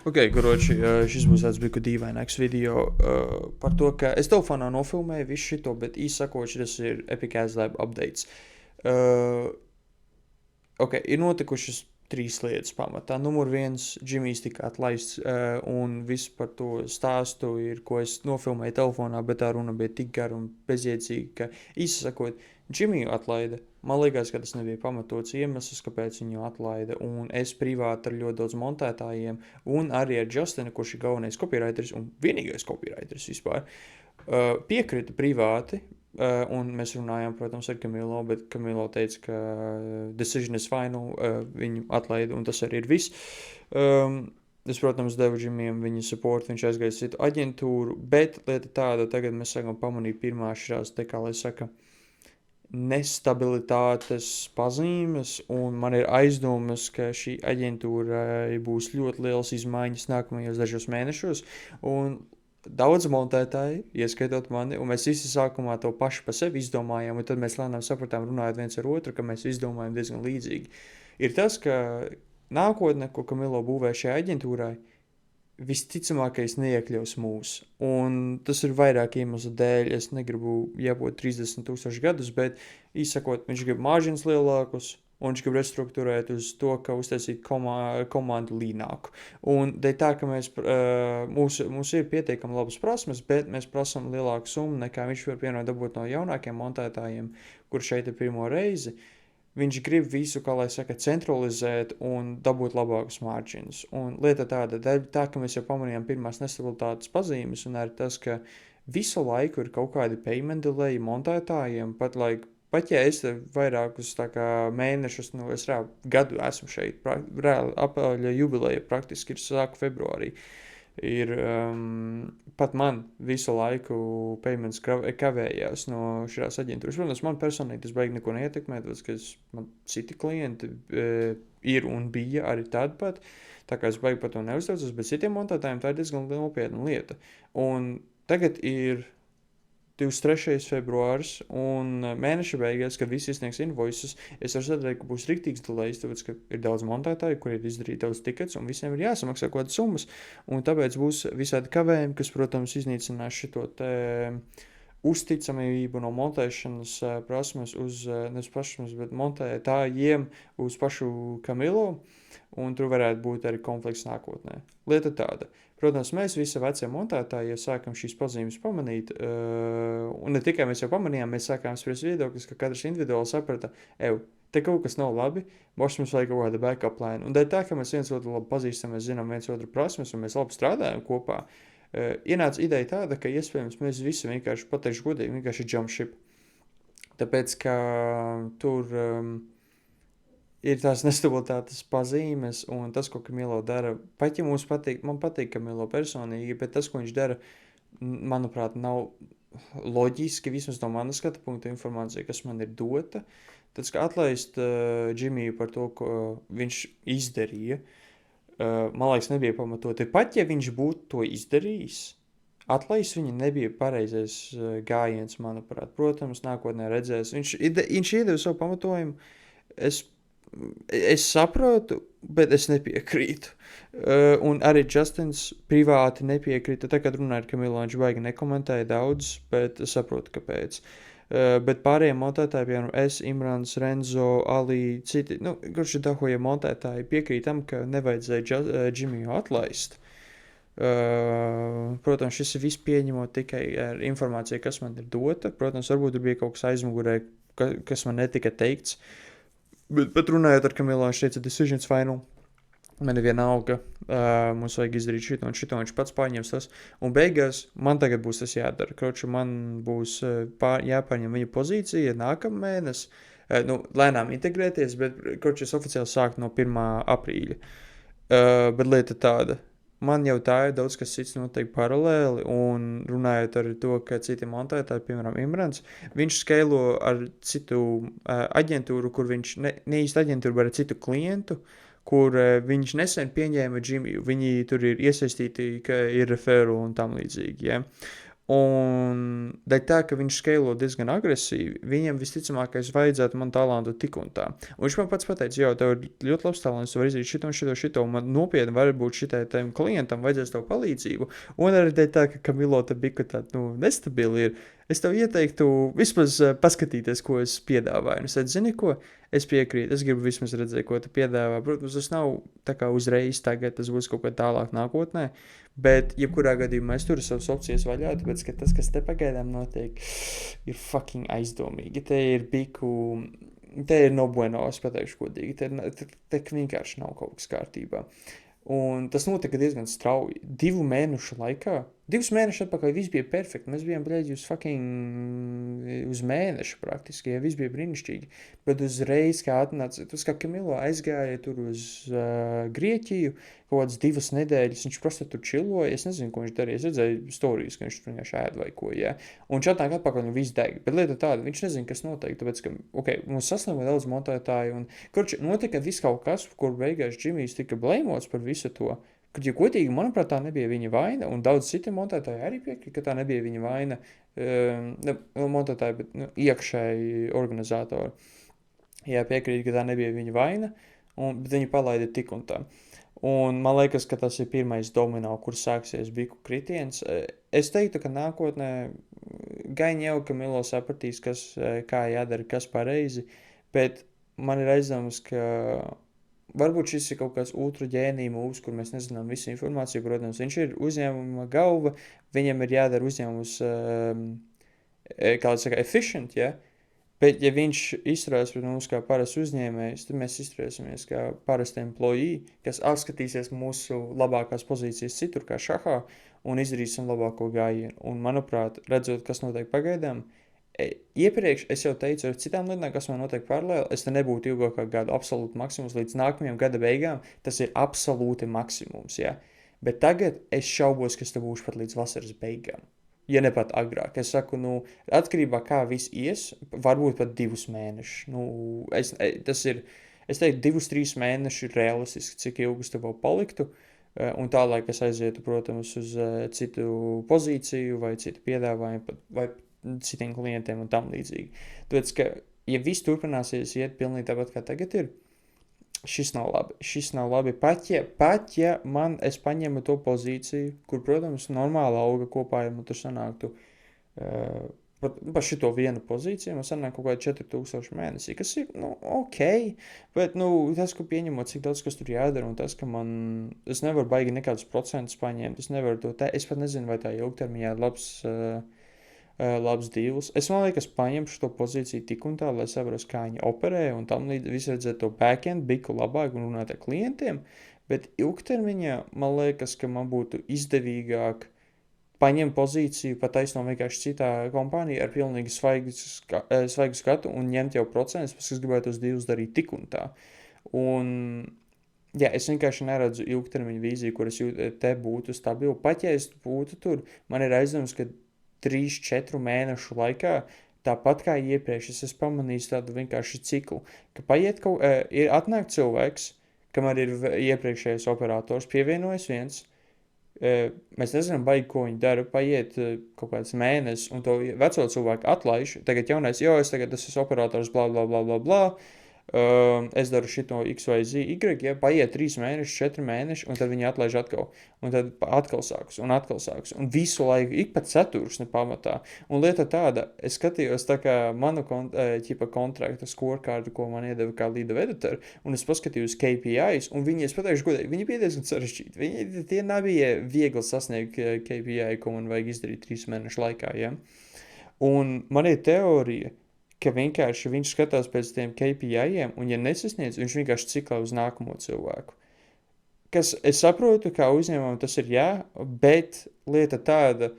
Ok, Goroči, šis būs tāds bišku dīvaināks video par to, ka es telefonā nofilmēju visu šito, bet īsi sakot, šis ir Epic As Lab updates. Uh, ok, ir notikušas trīs lietas pamatā. Numur viens, Džimijs tika atlaists, un viss par to stāstu ir, ko es nofilmēju telefonā, bet tā runa bija tik gara un bezjēdzīga, ka īsi sakot, Džimiju atlaida. Man liekas, ka tas nebija pamatots iemesls, kāpēc viņu atlaida, un es privāti ar ļoti daudz montētājiem, un arī ar Justinu, kurš ir galvenais copywriteris un vienīgais copywriteris vispār, piekrita privāti, un mēs runājām, protams, ar Kamilo, bet Kamilo teica, ka decision is final, viņu atlaida, un tas arī ir viss. Es, protams, devu Džimijam viņa support, viņš aizgāja citu aģentūru, bet lieta tāda, tagad mēs sākam pamanīt pirmā šās, te kā lai saka, nestabilitātes pazīmes, un man ir aizdomas, ka šī aģentūra būs ļoti liels izmaiņas nākamajos dažos mēnešos, un daudz montētāji, ieskaitot mani, un mēs visi sākumā to paši pa sevi izdomājām, un tad mēs lēnām sapratām, runājot viens ar otru, ka mēs izdomājam diezgan līdzīgi. Ir tas, ka nākotne, ko Kamilo būvē šajā aģentūrai, visticamākais neiekļaus mūs. Un tas ir vairāk iemeslu dēļ. Es negribu jābūt 30,000 gadus, bet īsakot, viņš grib margins lielākus, un viņš grib restruktūrēt uz to, ka uztaisīt komandu līnāku. Un dēļ tā, ka mums ir pietiekami labas prasmes, bet mēs prasam lielāku summu, nekā viņš var piemēram dabūt no jaunākiem montētājiem, kur šeit ir pirmo reizi. Viņš grib visu, kā lai saka, centralizēt un dabūt labākus margins. Un lieta tāda, tā, ka mēs jau pamanījām pirmās nestabilitātes pazīmes, un arī tas, ka visu laiku ir kaut kādi payment delay montētājiem, pat ja es vairākus tā kā mēnešus, es gadu esmu šeit, reāli apaļa jubileja praktiski ir sāku februārī. Ir pat man visu laiku payments kavējās no šīs aģentūras. Protams, man personīgi tas baigi neko neietekmē, tāpēc, ka man citi klienti ir un bija arī tādi pat, tā kā es baigi par to neuztraucos, bet citiem montētājiem tā ir diezgan nopietna lieta. Un tagad ir 23. februāris un mēneša beigās, kad visi izsniegs invoices, es varu sadarīt, ka būs riktīgs delays, tāpēc, ka ir daudz montētāju, kur ir izdarīt daudz tikets, un visiem ir jāsamaksā kaut kādas summas, un tāpēc būs visādi kavējumi, kas, protams, iznīcinās šito te uzticamību no montēšanas prasmes uz, nevis prasmes, bet montētājiem uz pašu Kamilo, un tur varētu būt arī konflikts nākotnē. Lieta tāda. Protams, mēs visi vecie montētāji, ja sākam šīs pazīmes pamanīt, un ne tikai mēs jau pamanījām, mēs sākām spriest viedokļus, ka katrs individuāli saprata, te kaut kas nav labi, mums vajag kaut kāda backup plāna. Un dēļ tā, ka mēs viens otru labi pazīstam, mēs zinām viens otru prasmes, un mēs labi strādājam kopā, ienāca ideja tāda, ka iespējams mēs visi vienkārši, pateikšu godīgi, vienkārši jump ship. Tāpēc, ka tur ir tās nestabilitātes pazīmes, un tas, ko Kamilo dara, pat ja mums patīk, man patīk Kamilo personīgi, bet tas, ko viņš dara, manuprāt, nav loģiski, vismaz no manas skata punkta informācija, kas man ir dota. Tad, kā atlaist Džimiju par to, ko viņš izdarīja, man liekas, nebija pamatoti. Pat ja viņš būtu to izdarījis, atlaist viņa nebija pareizais gājiens, manuprāt. Protams, nākotnē redzēs. Viņš iedeva savu pamatojumu. Es saprotu, bet es nepiekrītu. Un arī Justins privāti nepiekrīta. Tā, kad runāja ar Kamilu, viņš baigi nekomentēja daudz, bet es saprotu, kāpēc. Bet pārējiem montētāji, piemēram, Imrans, Renzo, Ali, citi, kurš ir dahoja montētāji, piekrītam, ka nevajadzēja Džimiju atlaist. Protams, šis ir viss pieņemot tikai ar informāciju, kas man ir dota. Protams, varbūt bija kaut kas aizmugurē, kas man netika teikts. Bet runājot ar Kamilo, viņš teica, decisions final. Man ir vienalga, mums vajag izdarīt šito un šito, viņš pats pārņems tas. Un beigās man tagad būs tas jādara. Kroči, man būs jāpārņem viņa pozīcija nākamēnes, lēnām integrēties, bet kroči, es oficiāli sāku no 1. aprīļa. Bet lieta tāda. Man jau tā ir daudz kas cits noteikti paralēli, un runājot ar to, ka citi montētāji, piemēram, Imrans, viņš skailo ar citu aģentūru, kur viņš, ne īsti aģentūru, bet ar citu klientu, kur viņš nesen pieņēma Džimiju. Viņi tur ir iesaistīti, ka ir referu un tam līdzīgi, ja. Un dēļ tā, ka viņš skēlo diezgan agresīvi, viņam visticamākais vajadzētu man talantu tik un tā. Un viņš man pats pateica, jo tev ir ļoti labs talants, tu vari izdarīt šito, un man nopietni varbūt šitai tam klientam vajadzēs tev palīdzību. Un arī dēļ tā, ka Kamilo te bija tāda, nestabili ir, es tev ieteiktu vismaz paskatīties, ko es piedāvāju. Un es teicu, zini ko, es piekrītu, es gribu vismaz redzēt, ko tu piedāvā. Protams, tas nav tā kā uzreiz tagad, tas būs kaut kā tālāk nākotnē. Bet, jebkurā gadījumā es turu savas opcijas vaļā, tāpēc, ka tas, kas te pagaidām notiek, ir fucking aizdomīgi. Te ir biku, te ir no bueno, es pateikšu godīgi, te vienkārši nav kaut kas kārtībā. Un tas notika diezgan strauji. 2 mēnešu laikā. 2 mēnešus atpakaļ viss bija perfekti. Mēs bijām, bļēģi, uz mēnešu praktiski, ja viss bija brīnišķīgi. Bet uzreiz, kā atnāca, tas kā Kamilo aizgāja tur uz Grieķiju, kaut kādas 2 nedēļas, viņš просто tur čiloja. Es nezinu, ko viņš darīja. Es redzēju storijas, ka viņš tur vienkārši ēd vai ko, jā. Un viņš atnāk atpakaļ un viss deg. Bet lieta tāda, viņš nezina, kas notiek, tāpēc, ka, mums saslimēja daudz montētāju un, notika viss kaut kas, kur beigās Džimijs tika blēmots par visu to. Kad, ja godīgi, manuprāt, tā nebija viņa vaina, un daudz citi montētāji arī piekrīt, ka tā nebija viņa vaina, montētāji, bet iekšēji organizatori. Jā, piekrīt, ka tā nebija viņa vaina, bet viņi palaida tik un tā. Un man liekas, ka tas ir pirmais domino, kur sāksies biku kritiens. Es teiktu, ka nākotnē gan jau Kamilo sapratīs, kā jādara, kas pareizi, bet man ir aizdomas, ka varbūt šis ir kaut kāds ultra ģēnija mūvs, kur mēs nezinām visu informāciju. Protams, viņš ir uzņēmuma galva, viņam ir jādara uzņēmums, kā saka, efficient, ja? Bet, ja viņš izturās pret mums kā parasts uzņēmējs, tad mēs izturēsimies kā parasti employee, kas apskatīsies mūsu labākās pozīcijas citur, kā šahā, un izdarīsim labāko gājienu. Un, manuprāt, redzot, kas notiek pagaidām, iepriekš es jau teicu ar citām lietām, kas man notiek paralēli, es te nebūtu ilgāk kā gadu absolūti maksimums līdz nākamajam gada beigām, tas ir absolūti maksimums, jā. Bet tagad es šaubos, ka es te būšu pat līdz vasaras beigām. Ja ne pat agrāk. Es saku, atkarībā kā viss ies, varbūt pat 2 mēnešus. Es teiktu, 2-3 mēneši ir realistiski, cik ilgi es te vēl paliktu, un tālāk es aizietu, protams, uz citu pozīciju vai citu piedāvājumu vai citiem klientiem un tam līdzīgi. Tāpēc, ka, ja viss turpināsies iet pilnīgi tāpat, kā tagad ir, šis nav labi. Pat ja es paņemu to pozīciju, kur, protams, normāla auga kopā, ja man tur sanāktu par šito vienu pozīciju, man sanāk kaut kādi 4000 mēnesī, kas ir, ok, bet, tas, ka pieņemot, cik daudz, kas tur jādara, un tas, ka es nevaru baigi nekādus procentus paņemt, es nevaru to es pat nezinu, vai tā ilgtermiņā ir labs dīls. Es man liekas, paņemšu to pozīciju tik un tā, lai saprastu, kā viņi operē, un tam visu redzēt to backend, biku labāk un runāt ar klientiem, bet ilgtermiņā man liekas, ka man būtu izdevīgāk paņemt pozīciju pat taisno vienkārši citā kompānijā ar pilnīgi svaigu skatu un ņemt jau procentus, pēc es gribētu tos divus darīt tik un tā. Un, jā, es vienkārši neredzu ilgtermiņa vīziju, kur es te būtu stabili. Pat ja es būtu tur, man ir aizdoms, ka 3-4 mēnešu laikā, tāpat kā iepriekš, es esmu pamanījis tādu vienkārši ciklu, ka atnāk cilvēks, kamēr ir iepriekšējais operators, pievienojas viens, mēs nezinām baigi, ko viņi dara, paiet kaut kāds mēnesis, un to veco cilvēku atlaiž, tagad jaunais, es esmu operators, bla, bla, bla, bla, bla, es daru šito X vai Z, Y, ja, paiet 3 mēneši, 4 mēneši, un tad viņi atlaiž atkal, un tad atkal sāks, un visu laiku, ik pat ceturksni pamatā, un lieta tāda, es skatījos tā kā manu kontrakta scorecard, ko man iedeva kā lead editor, un es paskatījos KPIs, un viņi, es pateikšu godīgi, viņi bija diezgan sarežģīti, tie nebija viegli sasniegt KPI, ko man vajag izdarīt 3 mēnešu laikā, ja, un man ir teorija, ka vienkārši viņš skatās pēc tiem KPI-iem, un ja nesasniedz, viņš vienkārši ciklē uz nākamo cilvēku. Kas es saprotu, kā uzņēmumam tas ir bet lieta tāda,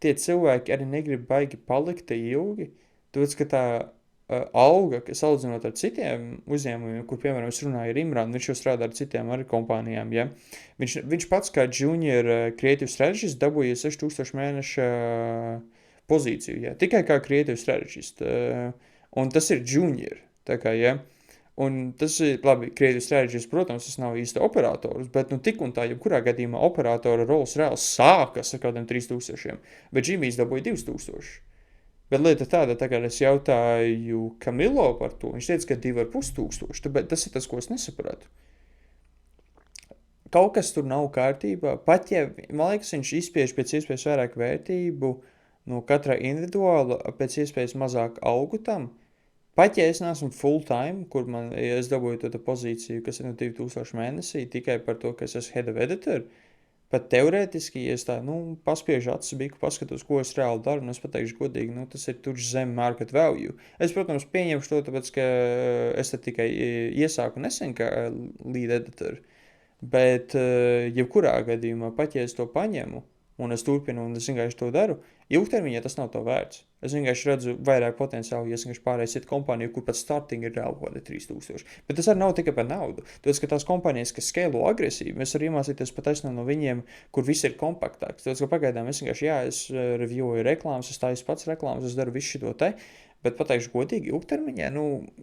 tie cilvēki arī negrib baigi palikt ilgi, tāpēc, ka tā auga, salīdzinot ar citiem uzņēmumiem, kur, piemēram, es runāju ar Imrānu, viņš jau strādā ar citiem arī kompānijām, ja? Viņš pats kā junior creative strategist dabūja 6000 mēneša pozīciju, ja? Tikai kā creative strategist, un tas ir junior, tā kā, ja? Un tas ir, labi, creative strategies, protams, tas nav īsti operators, bet, tik un tā, jebkurā gadījumā operatora roles reāli sākas ar kādiem 3000, bet Jimmy's dabūja 2000. Bet lieta tāda, tagad es jautāju Kamilo par to, viņš teica, ka 2500, bet tas ir tas, ko es nesapratu. Kaut kas tur nav kārtībā, pat ja, man liekas, viņš izspiež pēc iespējas vairāk vērtību no katra individuāla, pēc iespējas mazāk augu tam. Pat ja es neesmu full time, kur ja es dabūju to pozīciju, kas ir no 2000 mēnesī, tikai par to, ka es esmu head of editor, pat teorētiski, ja es tā, paspiežu acis biku, paskatos, ko es reāli daru, un es pateikšu godīgi, tas ir tuši zem market value. Es, protams, pieņemšu to, tāpēc, ka es te tikai iesāku nesen kā lead editor, bet jebkurā gadījumā, pat ja es to paņemu, un es turpinu, un es vienkārši to daru, ilgtermiņā tas nav to vērts. Es vienkārši redzu vairāk potenciālu, ja es vienkārši pārēju citu kompāniju, kur pat starting ir reāli kaut kādi 3000. Bet tas arī nav tikai par naudu. Tāpēc, ka tās kompānijas, kas skēlo agresīvi, mēs arī iemācīties pataisnot no viņiem, kur viss ir kompaktāks. Tāpēc, ka pagaidām es vienkārši, es reviewoju reklāmas, es taisu pats reklāmas, es daru visu šito te, bet pateikšu godīgi, ilgtermiņā,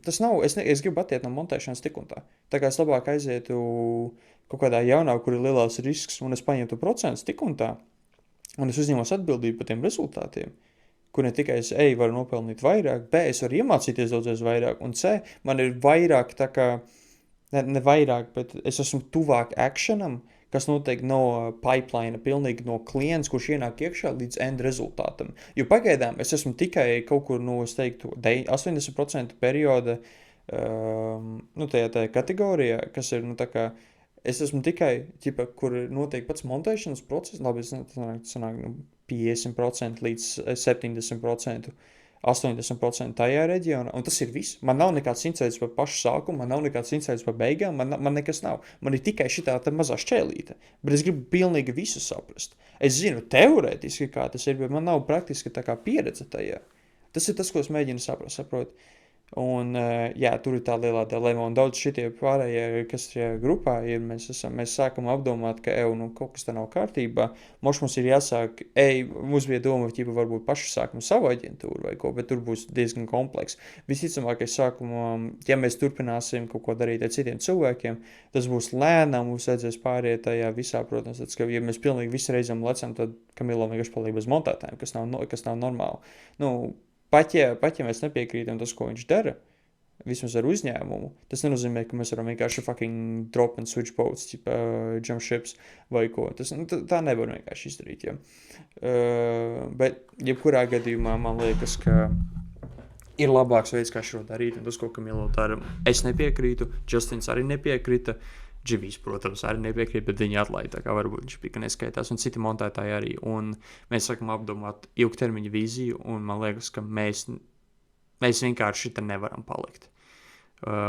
tas nav, es gribu attiet no montēšanas tik un tā. Tā kā es labāk aizietu kaut kādā jaunā, kur ir lielās risks, un es paņemtu procentus tik un tā, un es uzņemos atbildību par tiem rezultātiem, kur ne tikai es varu nopelnīt vairāk, B, es varu iemācīties daudzreiz vairāk, un C, man ir vairāk tā kā, ne vairāk, bet es esmu tuvāk actionam, kas notiek no pipeline, pilnīgi no klients, kurš ienāk iekšā līdz end rezultātam. Jo pagaidām es esmu tikai kaut kur, es teiktu, 80% perioda, tajā kategorijā, kas ir, tā kā, es esmu tikai, kur notiek pats montēšanas process, labi, es sanāk 50% līdz 70%, 80% tajā reģionā, un tas ir viss. Man nav nekāds insights par pašu sākumu, man nav nekāds insights par beigām, man nekas nav. Man ir tikai šitā mazā šķēlīte, bet es gribu pilnīgi visu saprast. Es zinu teorētiski, kā tas ir, bet man nav praktiski tā kā pieredze tajā. Tas ir tas, ko es mēģinu saprast, saprot. Un, tur ir tā lielā dilemma, un daudz šitie pārējie, kas šajā grupā ir, mēs sākam apdomāt, ka, kaut kas tā nav kārtībā, mums ir jāsāk, mums bija doma, ka varbūt paši sākam savu aģentūru vai ko, bet tur būs diezgan kompleks. Visticamākais sākumā, ja mēs turpināsim kaut ko darīt ar citiem cilvēkiem, tas būs lēnām, mums vajadzēs pāriet tajā visā, protams, tāds, ka, ja mēs pilnīgi visu reizam lecam, tad Kamilo vienkārši paliek bez montētājiem, kas nav normāli. Pat ja mēs nepiekrītam tas, ko viņš dara, vismaz ar uzņēmumu, tas nenozīmē, ka mēs varam vienkārši fucking drop and switch boats, jump ships vai ko. Tā nevar vienkārši izdarīt, ja. Bet, jebkurā gadījumā, man liekas, ka ir labāks veids, kā šo darīt, un tas, ko Kamilo dara, es nepiekrītu, Justins arī nepiekrita, Dživijs, protams, arī nepiekrīt, bet viņi atlaida, tā kā varbūt viņš bija, ka neskaitās, un citi montētāji arī, un mēs sākam apdomāt ilgtermiņa vīziju, un man liekas, ka mēs vienkārši šitā nevaram palikt.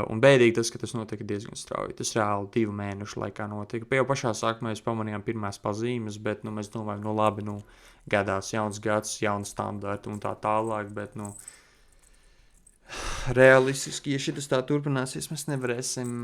Un bēdīgi tas, ka tas notika diezgan strauji. Tas reāli 2 mēnešu laikā notika. Jau pašā sākumā mēs pamanījām pirmās pazīmes, bet, mēs domājam, labi, gadās jauns gads, jauns standarti un tā tālāk, bet, realistiski, ja šitas tā turpināsies, mēs nevarēsim,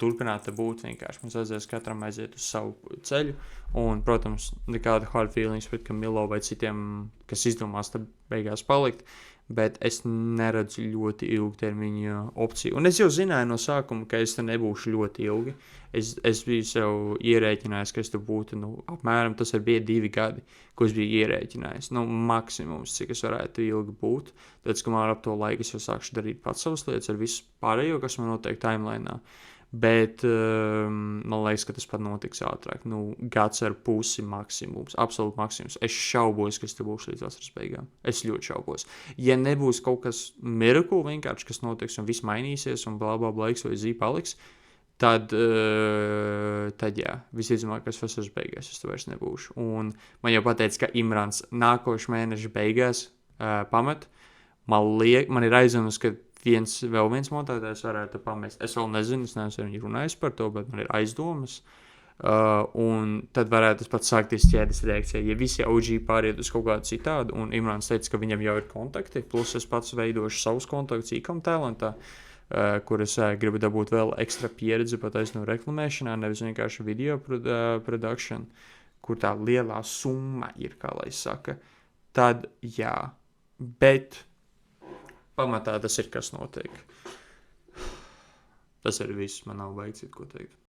turpināt būt vienkārši. Mums vajadzēs katram aiziet uz savu ceļu. Un, protams, nekāda hard feelings pret Kamilo vai citiem, kas izdomās tad beigās palikt. Bet es neredzu ļoti ilgtermiņa opciju. Un es jau zināju no sākuma, ka es te nebūšu ļoti ilgi. Es biju sev ierēķinājis, ka es te būtu, apmēram tas bija 2 gadi, ko es biju ierēķinājis. Maksimums, cik es varētu ilgi būt. Tāpēc, ka man ap to laiku es jau sākšu darīt pats savas lietas ar visu pārējo, kas man notiek timeline'ā. Bet man liekas, ka tas pat notiks ātrāk. Gads ar pusi maksimums, absolūti maksimums. Es šaubos, ka es te būšu līdz vasaras beigām. Es ļoti šaubos. Ja nebūs kaut kas miracle vienkārši, kas notiks un viss mainīsies un blā, blā, blā, X vai Z paliks, tad jā, visticamākais vasaras beigās es te vairs nebūšu. Un man jau pateica, ka Imrans nākošu mēnešu beigās pamet. Man ir aizdomas, ka vēl viens montētājs varētu pamest. Es vēl nezinu, es neesmu ar viņu runājis par to, bet man ir aizdomas. Un tad varētu tas pats sākties ķēdes reakcija. Ja visi OG pāriet uz kaut kādu citādu, un Imrāns teica, ka viņam jau ir kontakti, plus es pats veidošu savus kontaktus e-com talentā, kur es gribu dabūt vēl ekstra pieredzi patais no reklamēšanā, nevis vienkārši video production, kur tā lielā summa ir, kā lai saka. Tad jā, bet pamatā tas ir, kas notiek. Tas arī viss, man nav baigts, ko teikt.